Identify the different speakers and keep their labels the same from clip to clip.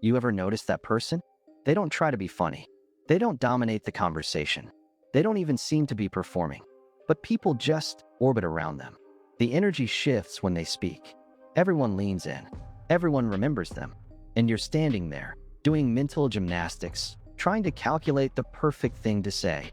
Speaker 1: You ever notice that person? They don't try to be funny. They don't dominate the conversation. They don't even seem to be performing. But people just orbit around them. The energy shifts when they speak. Everyone leans in. Everyone remembers them. And you're standing there, doing mental gymnastics, trying to calculate the perfect thing to say,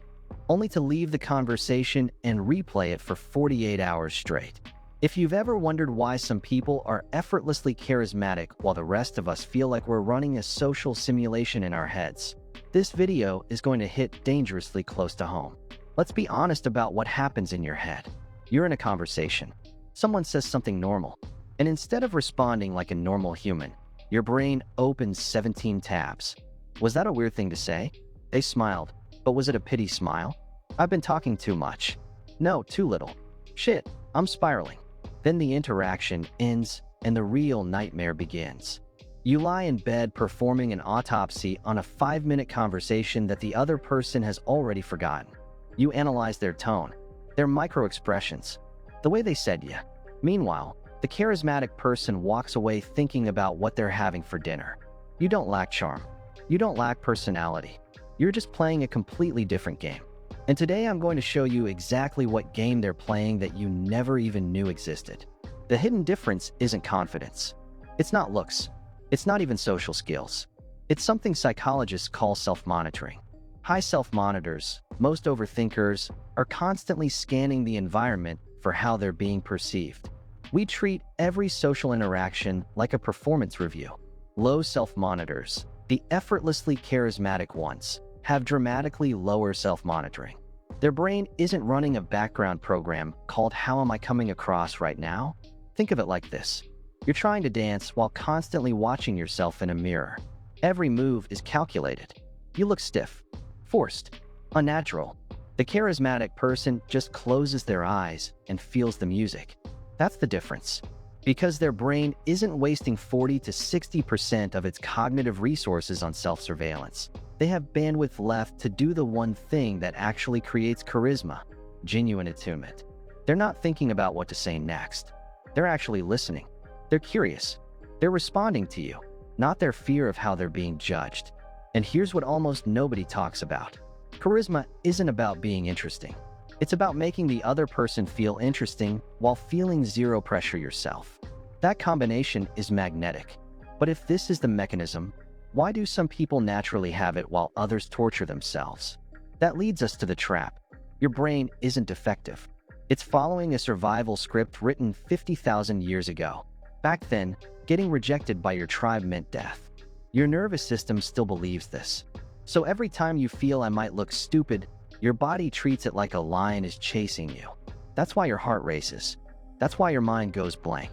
Speaker 1: only to leave the conversation and replay it for 48 hours straight. If you've ever wondered why some people are effortlessly charismatic while the rest of us feel like we're running a social simulation in our heads, this video is going to hit dangerously close to home. Let's be honest about what happens in your head. You're in a conversation. Someone says something normal, and instead of responding like a normal human, your brain opens 17 tabs. Was that a weird thing to say? They smiled, but was it a pity smile? I've been talking too much. No, too little. Shit, I'm spiraling. Then the interaction ends and the real nightmare begins. You lie in bed performing an autopsy on a 5-minute conversation that the other person has already forgotten. You analyze their tone, their micro-expressions, the way they said yeah. Meanwhile, the charismatic person walks away thinking about what they're having for dinner. You don't lack charm. You don't lack personality. You're just playing a completely different game. And today I'm going to show you exactly what game they're playing that you never even knew existed. The hidden difference isn't confidence. It's not looks. It's not even social skills. It's something psychologists call self-monitoring. High self-monitors, most overthinkers, are constantly scanning the environment for how they're being perceived. We treat every social interaction like a performance review. Low self-monitors, the effortlessly charismatic ones, have dramatically lower self-monitoring. Their brain isn't running a background program called "How am I coming across right now?" Think of it like this. You're trying to dance while constantly watching yourself in a mirror. Every move is calculated. You look stiff, forced, unnatural. The charismatic person just closes their eyes and feels the music. That's the difference. Because their brain isn't wasting 40 to 60% of its cognitive resources on self-surveillance. They have bandwidth left to do the one thing that actually creates charisma, genuine attunement. They're not thinking about what to say next. They're actually listening. They're curious. They're responding to you, not their fear of how they're being judged. And here's what almost nobody talks about. Charisma isn't about being interesting. It's about making the other person feel interesting while feeling zero pressure yourself. That combination is magnetic. But if this is the mechanism, why do some people naturally have it while others torture themselves? That leads us to the trap. Your brain isn't defective. It's following a survival script written 50,000 years ago. Back then, getting rejected by your tribe meant death. Your nervous system still believes this. So every time you feel "I might look stupid," your body treats it like a lion is chasing you. That's why your heart races. That's why your mind goes blank.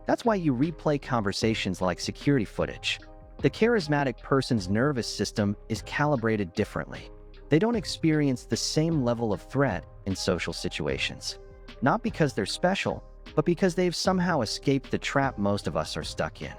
Speaker 1: That's why you replay conversations like security footage. The charismatic person's nervous system is calibrated differently. They don't experience the same level of threat in social situations. Not because they're special, but because they've somehow escaped the trap most of us are stuck in.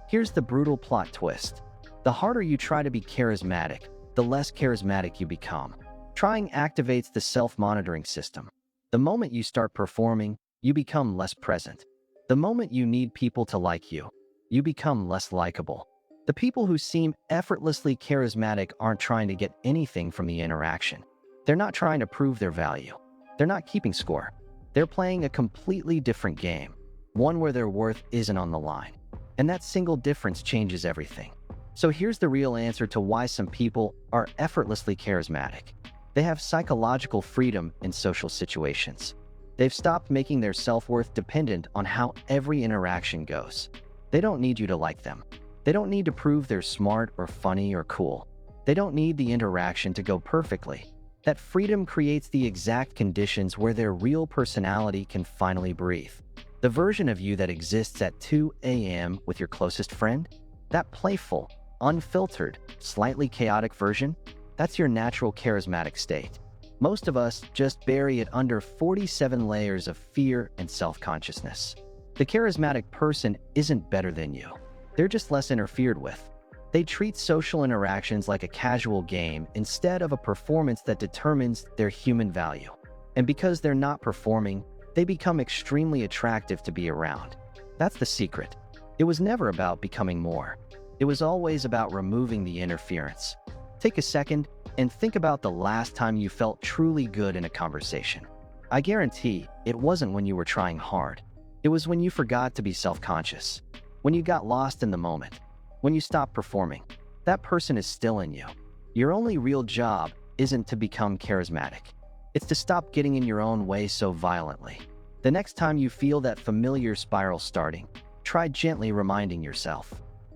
Speaker 1: Here's the brutal plot twist. The harder you try to be charismatic, the less charismatic you become. Trying activates the self-monitoring system. The moment you start performing, you become less present. The moment you need people to like you, you become less likable. The people who seem effortlessly charismatic aren't trying to get anything from the interaction. They're not trying to prove their value. They're not keeping score. They're playing a completely different game, one where their worth isn't on the line. And that single difference changes everything. So here's the real answer to why some people are effortlessly charismatic. They have psychological freedom in social situations. They've stopped making their self-worth dependent on how every interaction goes. They don't need you to like them. They don't need to prove they're smart or funny or cool. They don't need the interaction to go perfectly. That freedom creates the exact conditions where their real personality can finally breathe. The version of you that exists at 2 a.m. with your closest friend, that playful, unfiltered, slightly chaotic version, that's your natural charismatic state. Most of us just bury it under 47 layers of fear and self-consciousness. The charismatic person isn't better than you. They're just less interfered with. They treat social interactions like a casual game instead of a performance that determines their human value. And because they're not performing, they become extremely attractive to be around. That's the secret. It was never about becoming more. It was always about removing the interference. Take a second and think about the last time you felt truly good in a conversation. I guarantee it wasn't when you were trying hard. It was when you forgot to be self-conscious, when you got lost in the moment, when you stopped performing. That person is still in you. Your only real job isn't to become charismatic. It's to stop getting in your own way so violently. The next time you feel that familiar spiral starting, try gently reminding yourself,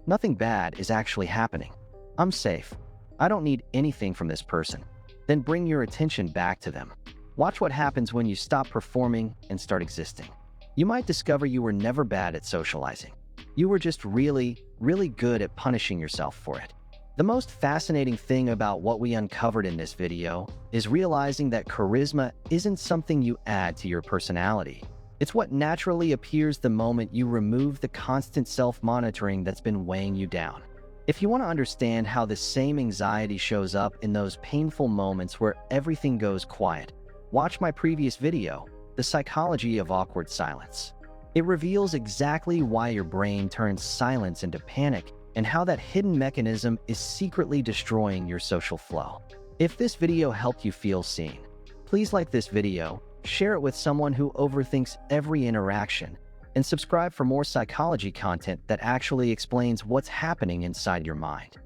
Speaker 1: nothing bad is actually happening. I'm safe. I don't need anything from this person. Then bring your attention back to them. Watch what happens when you stop performing and start existing. You might discover you were never bad at socializing. You were just really, really good at punishing yourself for it. The most fascinating thing about what we uncovered in this video is realizing that charisma isn't something you add to your personality. It's what naturally appears the moment you remove the constant self-monitoring that's been weighing you down. If you want to understand how the same anxiety shows up in those painful moments where everything goes quiet, watch my previous video, The Psychology of Awkward Silence. It reveals exactly why your brain turns silence into panic and how that hidden mechanism is secretly destroying your social flow. If this video helped you feel seen, please like this video, share it with someone who overthinks every interaction, and subscribe for more psychology content that actually explains what's happening inside your mind.